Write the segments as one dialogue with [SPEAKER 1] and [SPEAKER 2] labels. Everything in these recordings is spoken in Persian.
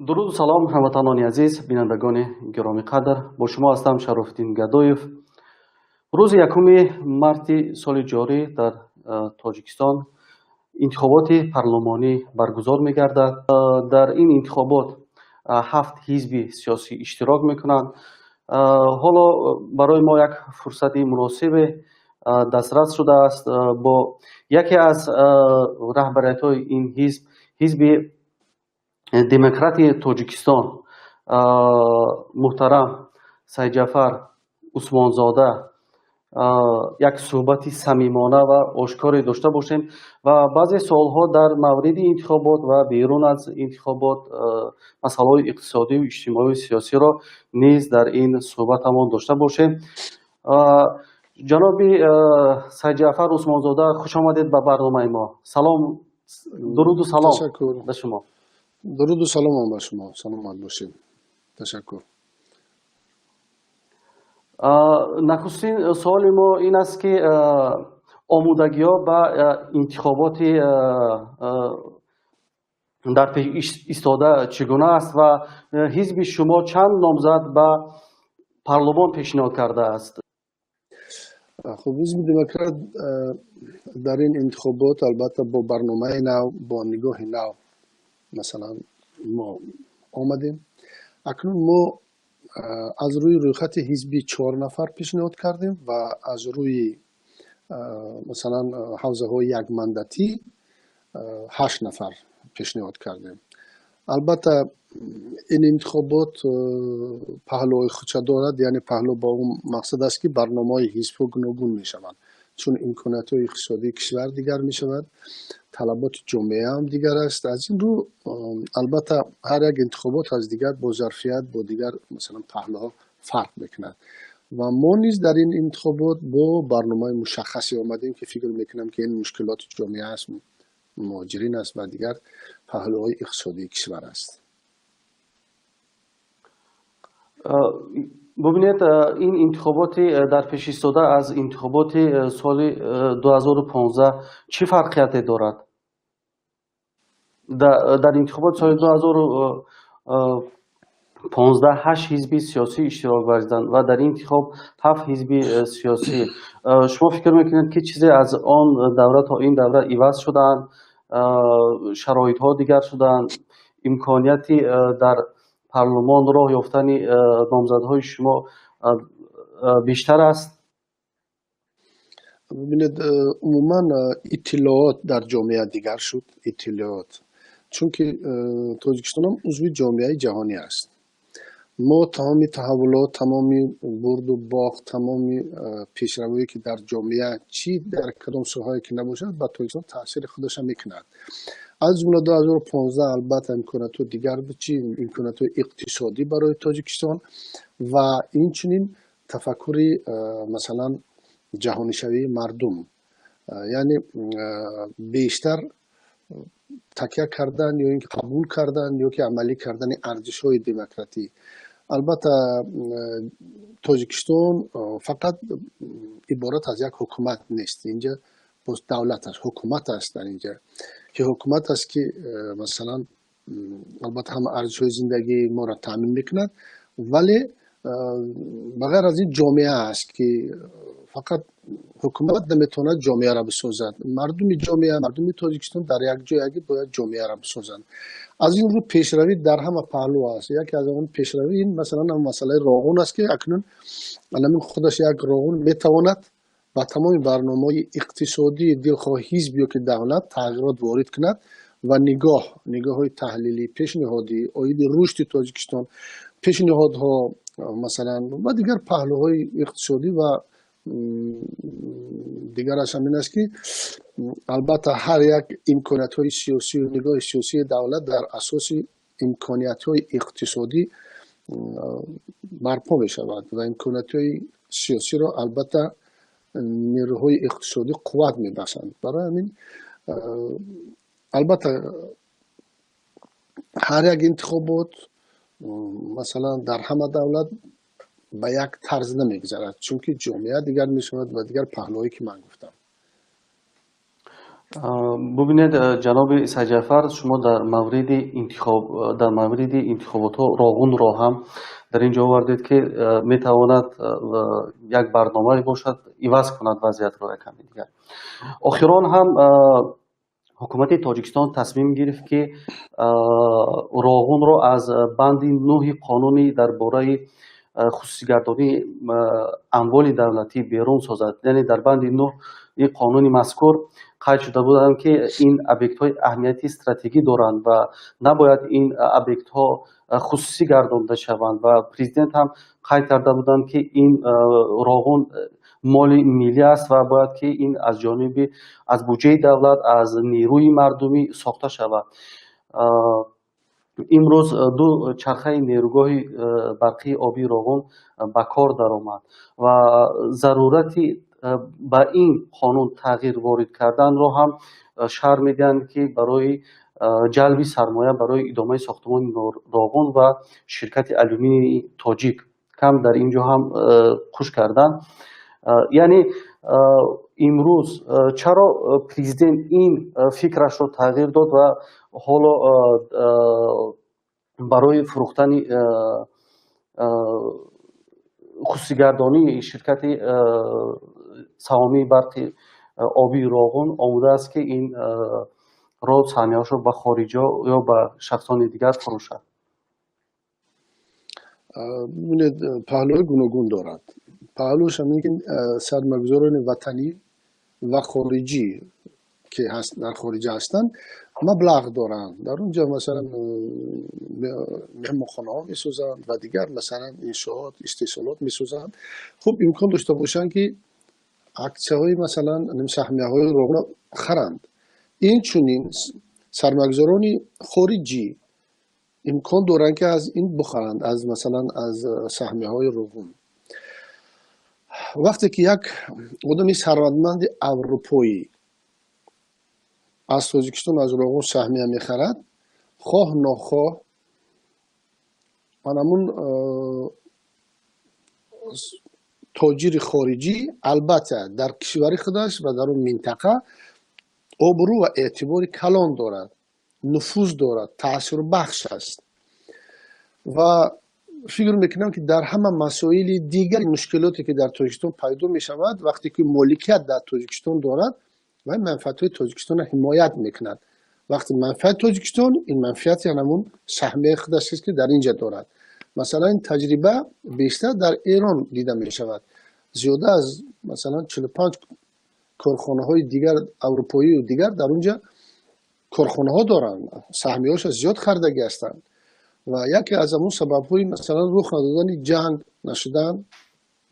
[SPEAKER 1] дуруд салом ҳамватанони азиз, бинандагони гиромӣ қадр, бо шумо ҳастам Шарофиддин Гадоев. рӯзи 1 марти соли ҷорӣ дар Тоҷикистон интихоботи парлумонӣ баргузор мегардад. дар ин интихобот 7 ҳизби сиёсӣ иштирок мекунанд. ҳоло барои мо як фурсати муносибе дастрас шудааст бо яке аз раҳбариятҳои ин ҳизб, ҳизби демократии Тоҷикистон, муҳтарам Сайҷафар Усмонзода як суҳбати самимона ва ошкоре дошта бошем ва баъзе суолҳо дар мавриди интихобот ва берун аз интихобот, масъалаҳои иқтисодию иҷтимоию сиёсиро низ дар ин суҳбатамон дошта бошем. ҷаноби Сайҷафар Усмонзода, хуш омадед ба барномаи мо. Салом, дуруду салом ба шумо.
[SPEAKER 2] درود و سلام هم به شما. سلامت باشید. تشکر.
[SPEAKER 1] نخستین سوال ما این است که آمودگی‌ها به انتخابات در پیش ایستاده چگونه است و حزب شما چند نامزد به پارلمان پیشنهاد کرده است؟
[SPEAKER 2] خب حزب دموکرات در این انتخابات البته با برنامه نو، با نگاه نو مثلا ما آمدیم. اکنون ما از روی خط حزبی 4 نفر پیشنهاد کردیم و از روی مثلا حوزه های یک مندتی 8 نفر پیشنهاد کردیم. البته این انتخابات پهلوی خودش دارد، یعنی پهلو با اون مقصد است که برنامه حزب گوناگون می شوند، چون امکانات اقتصادی کشور دیگر می شود، طلبات جامعه هم دیگر است. از این رو البته هر یک انتخابات از دیگر با ظرفیت با دیگر مثلا پهلوها فرق میکند و ما نیز در این انتخابات با برنامه مشخصی آمدیم که فکر میکنم که این مشکلات جامعه است، مهاجرین است و دیگر پهلوهای اقتصادی کشور است.
[SPEAKER 1] ببینید این انتخابات در پیش ایستاده از انتخابات سال 2015 چه فرقیتی دارد؟ در انتخابات سال 2015 8 حزب سیاسی اشتراک ورزیدند و در این انتخاب 7 حزب سیاسی. شما فکر میکنید که چیزی از آن دوره تا این دوره عوض شدند؟ شرایط ها دیگر شدند؟ امکانیتی در پارلمان راه یافتن نامزدهای شما بیشتر است؟
[SPEAKER 2] ببینید عموما اطلاعات در جامعه دیگر شد، اطلاعات، چون که تاجیکستان هم عضو جامعه جهانی است. ما تمام تحولات، تمام برد و باخت، تمام پیشروی که در جامعه چی در کدام ساحه‌ای که نباشد به تاجیکستان تاثیر خودش میکند. از جمله 2015 البته امکانات دیگر بچی، امکانات اقتصادی برای تاجیکستان و اینچنین تفکری مثلا جهانی شوی مردم، یعنی بیشتر تکیه کردن یا اینکه قبول کردن یا که عملی کردن ارزش‌های دموکراتی. البته تاجیکستان فقط عبارت از یک حکومت نیست، اینجا باز دولت است، حکومت است در اینجا که حکومت است که مثلا البته هم ارزش‌های زندگی ما را تامین میکند، ولی بغیر از این جامعه است که فقط حکومت نمیتواند جامعه را بسازد. مردم جامعه، مردم تاجیکستان در یک جای باید جامعه را بسازند. از این رو پیشروی در همه پهلو است. یکی از اون پیشروی این مثلا مسئله راغون است که اکنون الان خودش یک راغون میتواند با تمام برنامه‌های اقتصادی دلخواه حزبی که دولت تغییرات وارد کند و نگاه‌های تحلیلی، پیشنهادی، اید رشد تاجیکستان، پیشنهادها مثلا و دیگر پهلوهای اقتصادی و دیگرش همین است که البته هر یک امکانات های سیاسی و نگاه سیاسی دولت در اساس امکانات های اقتصادی برپا می شود و امکانات های سیاسی را البته نیروهای اقتصادی قوت می بخشند. برای همین البته هر یک انتخابات مثلا در همه دولت به یک طرز نمیگذرد، چون که جامعه دیگر می شود و دیگر پهلوهایی که من گفتم.
[SPEAKER 1] ببینید جناب سجفر، شما در مورد انتخابات راغون را هم در اینجا آوردید که می تواند یک برنامه باشد عوض کند وضعیت را کمی دیگر. آخران هم حکومت تاجیکستان تصمیم گرفت که راغون را از بند 9 قانونی درباره خصوصی‌گردانی اموال دولتی بیرون سازد. یعنی در بند 9 این قانون مذکور قید شده بودند که این ابیکت های اهمیت استراتژیکی دارند و نباید این ابیکت ها خصوصی گردانده شوند و پرزیدنت هم قید کرده بودند که این راغون مال ملی است و باید که این از جانب از بودجه دولت از نیروی مردمی ساخته شود. امروز دو چرخه نیروگاه برقی آبی راغون به کار درآمد و ضرورتی با این قانون تغییر وارد کردن را هم شرح میدن که برای جلب سرمایه برای ادامه ساختمان راغون و شرکت الومینی تاجیک کم در اینجا هم خوش کردن. یعنی امروز چرا پرزیدنت این فکرش رو تغییر داد و حالا برای فروختن خصوصی‌گردانی شرکت سهامی برق آبی راغون آمده است که این را سهمیه‌اش رو به خارجی یا به شخصان دیگر فروشد؟
[SPEAKER 2] ببینید پهلوهای گوناگون دارد. پهلوش همین که سرمایه‌گذاران وطنی و خارجی که هست در خارج هستند مبلغ دارند، در اونجا مثلا مهمانخانه ها میسازند و دیگر مثلا انشاءات استحصالات میسازند. خب امکان داشته باشند که اکسیه های مثلا سهمیه های راغون خرند. این چونین سرمایه‌گذاران خارجی امکان دارند که از این بخرند، از مثلا از سهمیه های راغون. وقتی که یک آدمی ثروتمند اروپایی از تاجیکستان از راغون سهمیه میخرد، خواه ناخواه همون تاجر خارجی البته در کشور خودش و در اون منطقه آبرو و اعتبار کلان دارد، نفوذ دارد، تأثیر بخش است و فکر میکنم که در همه مسائل دیگر مشکلاتی که در تاجیکستان پیدا می شود وقتی که مالکیت در تاجیکستان دارد و منفعت های تاجیکستان حمایت میکند. وقتی منفعت تاجیکستان این منفعت همون سهمیه خودش است که در اینجا دارد. مثلا این تجربه بیشتر در ایران دیده می شود. زیاده از مثلا 45 کارخانه های دیگر اروپایی و دیگر در اونجا کارخانه ها دارند، سهمیه هاش زیاد خریدگی هستند و یکی از همون سبب های مثلا رخ ندادن جنگ نشدن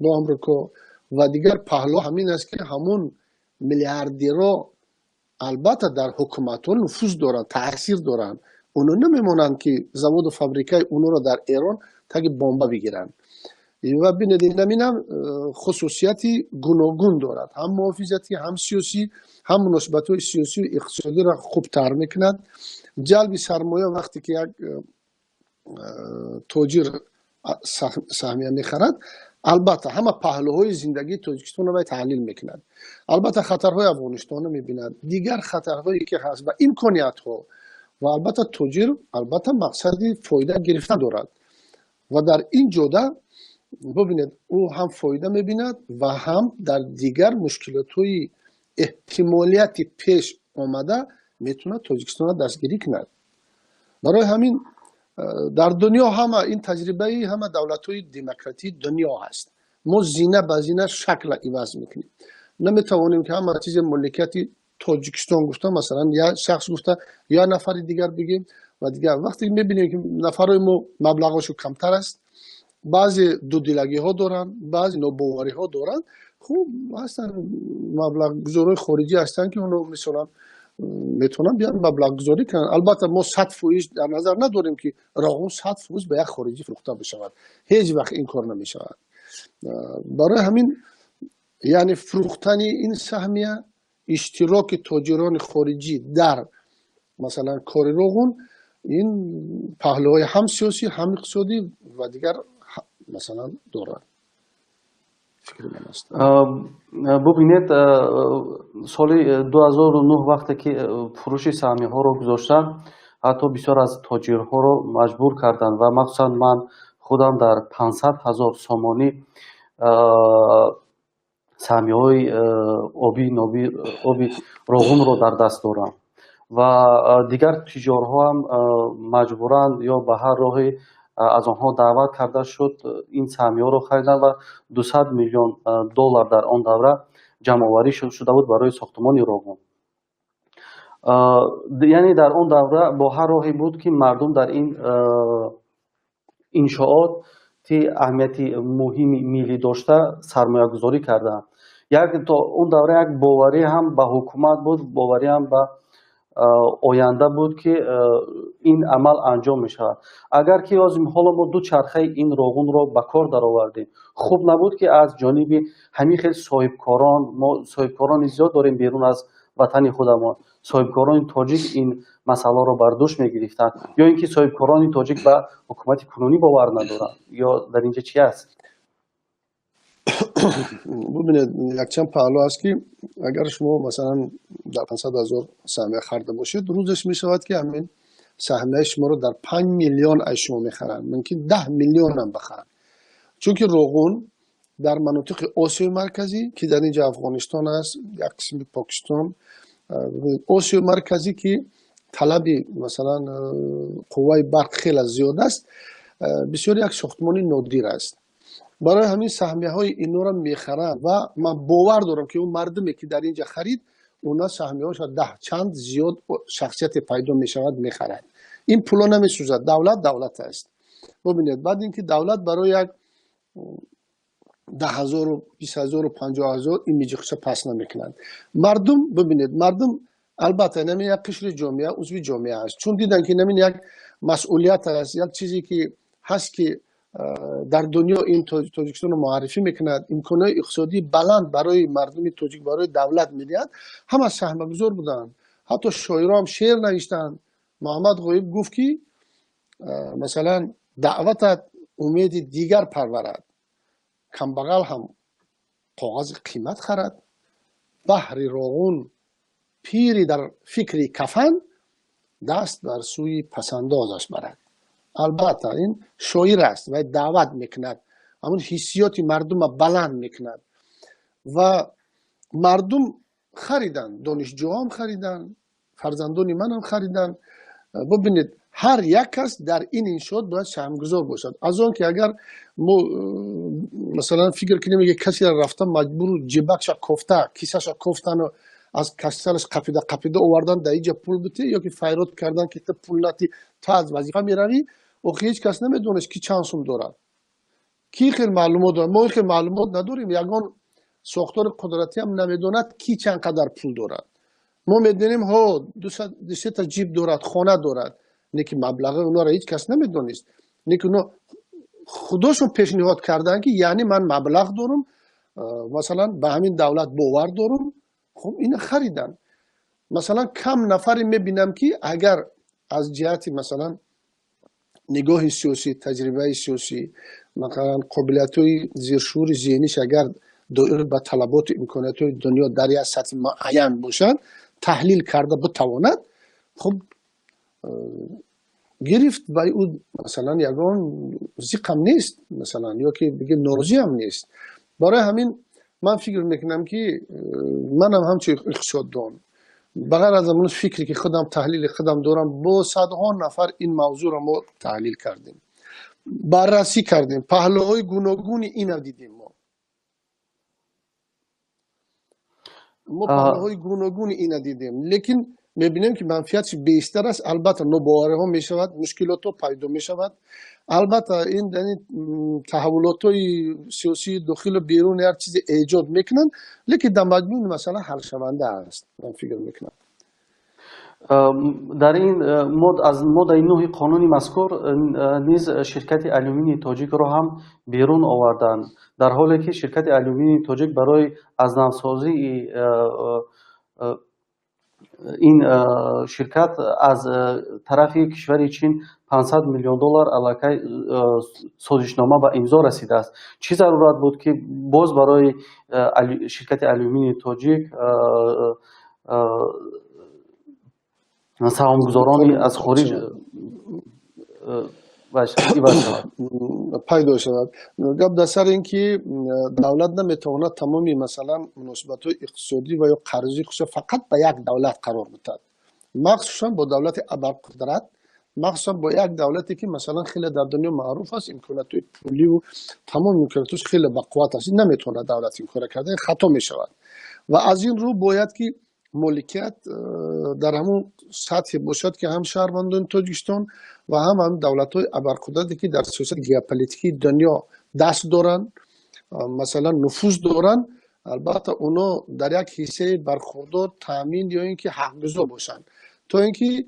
[SPEAKER 2] با امریکا و دیگر پهلو همین است که همون میلیاردرها البته در حکومت ها نفوذ دارند، تاثیر دارند، اونا نمیمونند که زواد و فابریکه اونا رو در ایران تگ بمب بگیرن و ببینید اینم خصوصیتی گوناگون دارد، هم محافظتی هم سیاسی هم مناسبت های سیاسی و اقتصادی را خوب تر میکند. جلب سرمایه وقتی که یک تاجر سهمیه میخرد البته همه پهلوهای زندگی تاجیکستان را تحلیل میکند، البته خطرهای افغانستان رو میبیند، دیگر خطرهایی که هست و امکانیت ها و البته تاجر البته مقصدی فایده گرفتن دارد و در این جوده ببینید او هم فایده میبیند و هم در دیگر مشکلات های احتمالیت پیش آمده میتونه تاجیکستان را دستگیری کند. برای همین در دنیا همه این تجربه همه دولت های دموکراتی دنیا هست. ما زینه به زینه شکل عوض میکنیم، نمیتوانیم که همه چیز مملکتی تاجیکستان گفته مثلا یا شخص گفته یا نفر دیگر بگیم و دیگر وقتی میبینیم که نفرهای ما مبلغشو کمتر است بعضی دودلگی ها دارن، بعضی نوباوری ها دارن. خب هستن مبلغ گذاری خارجی هستن که اونو مثلا میتونن بیان مبلغ گذاری کنن. البته ما 100% در نظر نداریم که راغون 100% به یک خارجی فروخته بشود، هیچ وقت این کار نمیشود. برای همین یعنی فروختن این سهمیه، اشتراک تاجران خارجی در مثلا کار راغون، این پهلوهای هم سیاسی هم اقتصادی و دیگر مثلا دارن. فکر من است.
[SPEAKER 1] ببینید سال 2009 وقتی که فروش سهمیه ها رو گذاشتن، حتی بسیار از تاجرها رو مجبور کردن و مخصوصا من خودم در 500,000 سامانی سهمیه های آبی راغون رو در دست دارم و دیگر تجارها هم مجبورند یا به هر راهی از آنها دعوت کرده شد این سهمیه رو خریدن و 200 میلیون دلار در آن دوره جمع آوری شده بود برای ساختمان راغون. یعنی در آن دوره با هر راهی بود که مردم در این انشاءات تی اهمیتی مهمی ملی داشته سرمایه گذاری کردن. یک تا اون دوره یک باوری هم به حکومت بود، باوری هم به آینده بود که این عمل انجام می شود. اگر که آزم حالا ما دو چرخه این راغون را به کار در آوردیم، خوب نبود که از جانب همین خیلی صاحبکاران، ما صاحبکاران زیاد داریم بیرون از وطن خودمان، صاحبکاران تاجیک این مسئله را بر دوش می گرفتند یا اینکه صاحبکاران تاجیک به حکومت کنونی باور ندارند، یا در اینجا چی است؟
[SPEAKER 2] ببینید یک چند پهلو است که اگر شما مثلا در 500,000 سهمیه خریده باشید، روزش می شود که همین سهمیه شما رو در 5 میلیون از شما میخرن، ممکن 10 میلیون هم بخرن. چون که راغون در مناطق آسیای مرکزی که در اینجا افغانستان است، یک قسم پاکستان، آسیای مرکزی که طلب مثلا قوه برق خیلی زیاد است، بسیار یک ساختمان نادر است. برای همین سهمیه های اینو را میخرن و من باور دارم که اون مردمی که در اینجا خرید، اونا سهمیه هاش ده چند زیاد شخصیت پیدا میشود میخرن. این پولا نمیسوزد، دولت است. ببینید بعد اینکه دولت برای یک 10,000 و 20,000 و 50,000 این میجخشه پس نمیکنند. مردم ببینید، مردم البته نمی یک قشر جامعه عضو جامعه است، چون دیدن که نمی یک مسئولیت است، یک چیزی که هست که در دنیا این تاجیکستان رو معرفی میکند، امکانات اقتصادی بلند برای مردم تاجیک برای دولت میدهد، همه سهمه گذار بودن. حتی شاعران هم شعر نوشتن. محمد غایب گفت که مثلا دعوتت امید دیگر پرورد، کمبغل هم کاغذ قیمت خرد، بحر راغون پیری در فکر کفن، دست بر سوی پسندازش برد. البته این شاعر است و دعوت میکند، همون حسیات مردم بلند میکند و مردم خریدن، دانشجوها هم خریدن، فرزندان من هم خریدن. ببینید هر یک کس در این انشاءات باید سهمگذار باشد. از آن که اگر ما مثلا فکر کنیم یک کسی رفته مجبور جیبکش کوفته، کیسهش کوفتن و از کسرش قپیده آوردن در اینجا پول بده، یا که فیرات کردن که پول نتی تا از وظیفه میروی و هیچ کس نمیدونست که چند سوم دارد، کی خیلی معلومات دارد. ما خیلی معلومات نداریم، یگان ساختار قدرتی هم نمیدوند کی چند قدر پول دارد. ما میدونیم ها 200 تا جیب دارد، خانه دارد، نه که مبلغ اونا را هیچ کس نمیدونست، نه که اونا خودشون پیشنهاد کردن که یعنی من مبلغ دارم، مثلا به همین دولت باور دارم، خب این خریدن. مثلا کم نفری میبینم که اگر از جهت مثلا نگاه سیاسی، تجربه سیاسی، مثلا قابلیت های زیرشور ذهنیش اگر دائر به طلبات امکانات های دنیا در یک سطح معین باشند، تحلیل کرده بتواند خب گرفت برای او مثلا یگان زیقم نیست مثلا، یا که دیگه ناراضی هم نیست. برای همین من فکر میکنم که منم همچون اقتصاددان بغیر از اون فکری که خودم تحلیل خودم دارم، با صدها نفر این موضوع را ما تحلیل کردیم، بررسی کردیم، پهلوهای گوناگون این دیدیم. ما پهلوهای گوناگون این دیدیم، لیکن میبینیم که منفیتش بیشتر است. البته نوباوری ها میشود، مشکلات ها پیدا میشود. البته این تحولات های سیاسی داخل و بیرون هر چیز ایجاد میکنن، لیکن در مجموع مثلا حل شونده است، من فکر میکنم.
[SPEAKER 1] در این از ماده 9 قانون مذکور نیز شرکت آلومینی تاجیک را هم بیرون آوردند، در حالی که شرکت آلومینی تاجیک برای ازنه‌سازی این شرکت از طرف کشور چین 500 میلیون دلار علاقه سازشنامه به امضا رسیده است. چه ضرورت بود که باز برای شرکت آلومینی تاجیک سهامگذارانی از خارج
[SPEAKER 2] پیدا شود. گپ در سر اینکه دولت نمیتواند تمامی مثلا مناسبات اقتصادی و یا قرضی خودش فقط به یک دولت قرار بدهد، مخصوصا با دولت ابرقدرت، مخصوصا با یک دولتی که مثلا خیلی در دنیا معروف است امکانات پولی و تمام امکاناتش خیلی بقوت است، نمیتونه دولت این کار کرده، خطا میشود. و از این رو باید که مالکیت در همون سطح باشد که هم شهروندان تاجیکستان و هم دولت‌های ابرقدرتی که در سیاست ژئوپلیتیکی دنیا دست دارن، مثلا نفوذ دارن، البته اونا در یک حصه برخوردار تامین یا اینکه حق‌گزار باشن، تا اینکه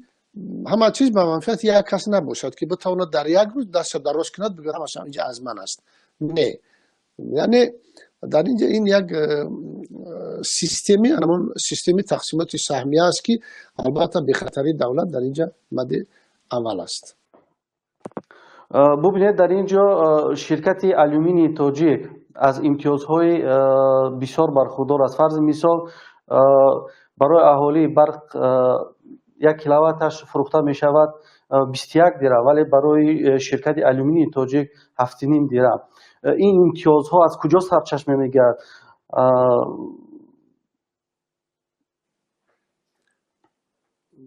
[SPEAKER 2] همه چیز به منفعت یک کس نباشد که بتواند در یک روز دست دراز کند بگه همش اینجا از من است. نه، یعنی در اینجا این یک سیستمی، همون سیستمی تقسیمات سهمیه است که البته به خطری دولت در اینجا مد اول است.
[SPEAKER 1] ببینید در اینجا شرکت آلومینی تاجیک از امتیازهای بسیار برخوردار است. فرض مثال برای اهالی برق 1 کیلوواتش فروخته می شود 21 درهم، ولی برای شرکت آلومینی تاجیک 7.5 درهم. این امتیازها از کجا سرچشمه میگیرد؟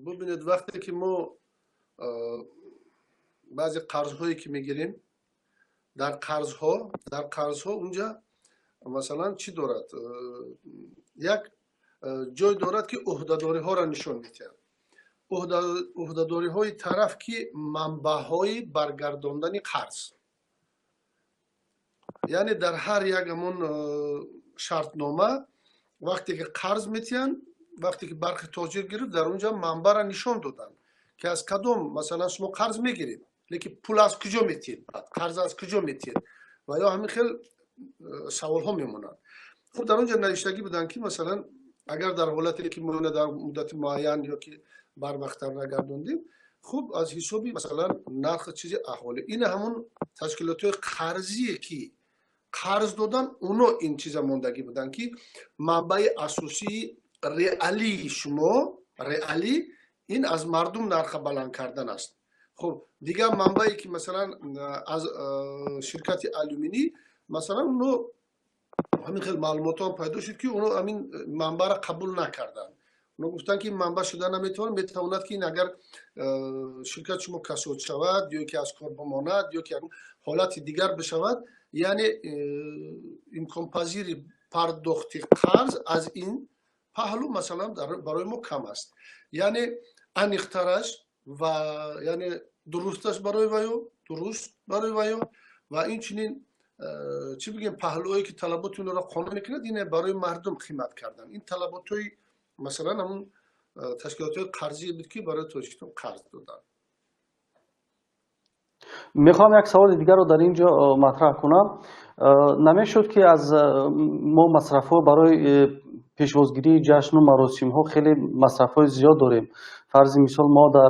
[SPEAKER 2] ببینید وقتی که ما بعضی قرض‌هایی که میگیریم، در قرض‌ها اونجا مثلا چی دارد؟ یک جای دارد که عهده‌داری ها را نشان می‌دهد. عهده‌داری های طرف که منبع‌های برگرداندن قرض، یعنی در هر یک همون شرطنامه وقتی که قرض میتین، وقتی که برخی تاجر گرفت در اونجا منبع را نشان دادن که از کدوم مثلا شما قرض میگیرید، لیکن پول از کجا میتین، قرض از کجا میتین و یا همین خیلی سوال ها میمونن. خب در اونجا نوشتگی بودن که مثلا اگر در حالتی که ما در مدت معین یا که بر وقت نگردوندیم، خب از حسابی مثلا نرخ چیز احواله، این همون تشکیلات قرضیه که قرض دادن، اونا این چیزا موندگی بودن که منبع اساسی رئالی شما، رئالی این از مردم نرخ بلند کردن است. خب دیگه منبعی که مثلا از شرکت آلومینی مثلا اونو همین خیلی معلومات هم پیدا شد که اونو همین منبع را قبول نکردن. اونا گفتن که این منبع شده نمیتواند، میتواند که این اگر شرکت شما کساد شود یا که از کار بماند یا که حالت دیگر بشود، یعنی امکان پذیر پرداخت قرض از این پهلو مثلا برای ما کم است. یعنی انیخترش و یعنی درستش برای ویو، درست برای ویو و این چنین چی بگیم پهلوهایی که طلبات اون را قانع میکند، اینه برای مردم خدمت کردن. این طلباتوی مثلا همون تشکیلات قرضی بود که برای تاجیکستان قرض دادن.
[SPEAKER 1] میخوام یک سوال دیگر رو در اینجا مطرح کنم. نمیشد که از ما مصرف ها برای پیشوازگیری جشن و مراسم ها خیلی مصرف های زیاد داریم. فرض مثال ما در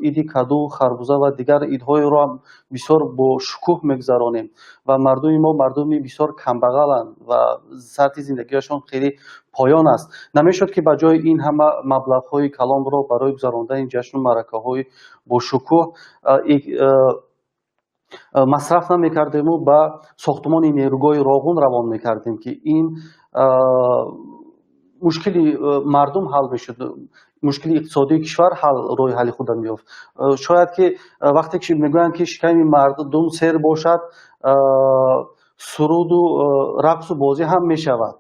[SPEAKER 1] عید کدو، خربوزه و دیگر عیدهای رو هم بسیار با شکوه میگذرانیم و مردم ما مردمی بسیار کمبغلند و سطح زندگیشان خیلی پایان است. نمیشد که بجای این همه مبلغ های کلان را برای گذراندن این جشن و مرکه های با شکوه مصرف نمی‌کردیم و به ساختمان نیروگاه راغون روان می‌کردیم که این مشکلی مردم حل میشد، مشکلی اقتصادی کشور روی حل خود میافت. شاید که وقتی که میگویند که شکم مردم سیر باشد، سرود و رقص و بازی هم میشود.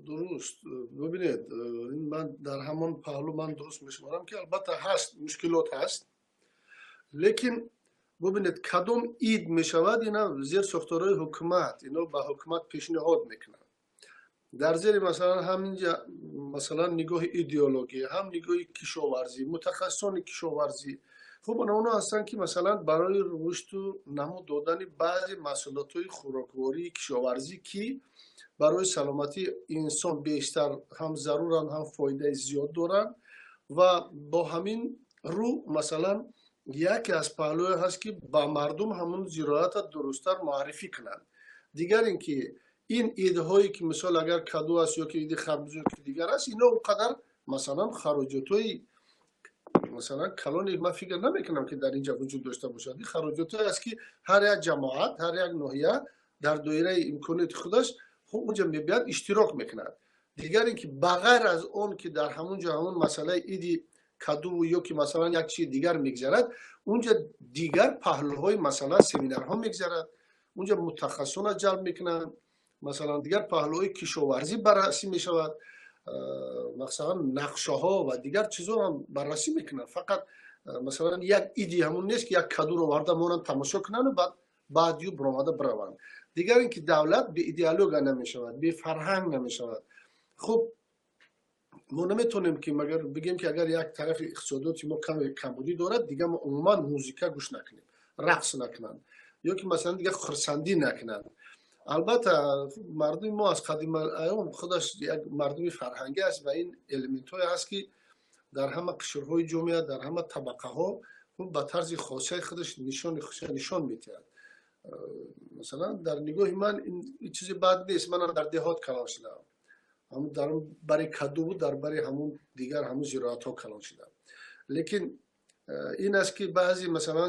[SPEAKER 2] درست. ببینید من در همان پهلو من درست میشمارم که البته هست مشکلات هست، لیکن ببینید کدوم اید میشود اینا زیر ساختارهای حکومت اینا به حکومت پیشنهاد میکنن. در زیر مثلا همینجا مثلا نگاه ایدئولوژی، هم نگاه کشاورزی، متخصصان کشاورزی، خب اونا هستن که مثلا برای رشد و نمو دادن بعضی محصولات خوراکواری کشاورزی که برای سلامتی انسان بیشتر هم ضرورن هم فایده زیاد دارن و با همین رو مثلا یکی از پهلوی هست که با مردم همون زراعت درستتر معرفی کنند. دیگر اینکه این ایده هایی که مثلا اگر کدو است یا که ایده خربزه که دیگر است اینا اونقدر مثلا خراجات های مثلا کلان من فکر نمیکنم که در اینجا وجود داشته باشد. این خراجات است که هر یک جماعت هر یک ناحیه در دایره امکانات خودش خب اونجا میبیاد اشتراک میکند. دیگر اینکه بغیر از اون که در همونجا همون مسئله ایدی کدو یا که مثلا یک چیز دیگر میگذرد اونجا دیگر پهلوهای مثلا سمینارها میگذرد، اونجا متخصصان جلب میکنن، مثلا دیگر پهلوهای کشاورزی بررسی میشود، مثلا نقشه ها و دیگر چیزها هم بررسی میکنن. فقط مثلا یک ایدی همون نیست که یک کدو رو وارد مونن تماشا کنن و بعد یو برآمده بروند. دیگر اینکه دولت به ایدئولوژی نمیشود، به فرهنگ نمیشود. خب ما نمیتونیم که مگر بگیم که اگر یک طرف اقتصادات ما کمبودی دارد دیگه ما عموما موزیکا گوش نکنیم، رقص نکنن یا که مثلا دیگه خرسندی نکنن. البته مردم ما از قدیم ایام خودش یک مردم فرهنگی است و این المنت های هست که در همه قشرهای جامعه در همه طبقه ها به طرز خاصه خودش نشان میدهد. مثلا در نگاه من این چیزی بد نیست. من در دهات کلان شدم، همون در برای کدو بود، در برای همون دیگر همون زراعت ها کلان شدم. لیکن این است که بعضی مثلا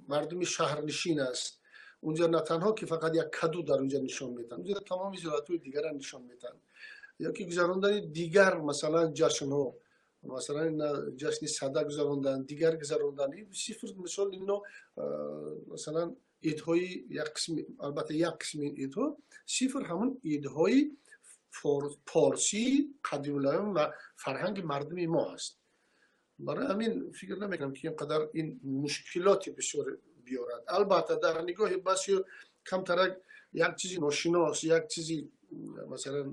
[SPEAKER 2] مردم شهرنشین است اونجا نه تنها که فقط یک کدو در اونجا نشان میدن، اونجا تمام زراعت های دیگر نشان میدن. یا که گذراندن دیگر مثلا جشن ها، مثلا جشن صدا گذراندن، دیگر گذراندن، این صفر مثال اینا مثلا ایدهای یک قسم، البته یک قسم ایدها صفر همون ایدهای پارسی قدیم الایام و فرهنگ مردم ما است. برای همین فکر نمیکنم که اینقدر این مشکلاتی بسیار بیارد. البته در نگاه بسیار کمتر یک چیزی ناشناس، یک چیزی مثلا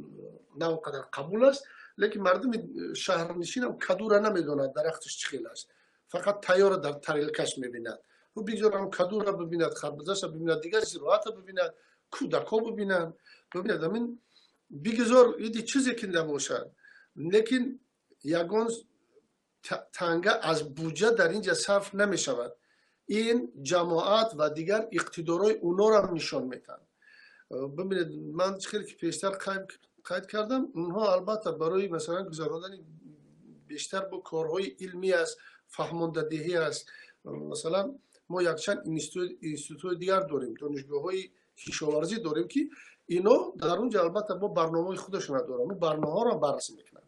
[SPEAKER 2] نه اونقدر قبول است، لیکن مردم شهرنشین هم کدو را نمیداند درختش چخیل است، فقط تیار در تریلکش میبیند. و بگذار هم کدو را ببیند، خربزه را ببیند، دیگر زراعت را ببیند، کودکا ببیند، ببیند همین بگذار ایدی چیزی که نباشد. لیکن یگان تنگه از بودجه در اینجا صرف نمی شود. این جماعت و دیگر اقتدارهای اونا را نشان میدن. ببینید من خیلی که پیشتر قید کردم اونها البته برای مثلا گذراندن بیشتر با کارهای علمی است، فهماندهی است. مثلا ما یک چند اینستیتوت دیگر داریم، دانشگاه‌های کشاورزی داریم که اینا در اونجا البته با برنامه خودشون دارن، اون برنامه‌ها را بررسی میکنن.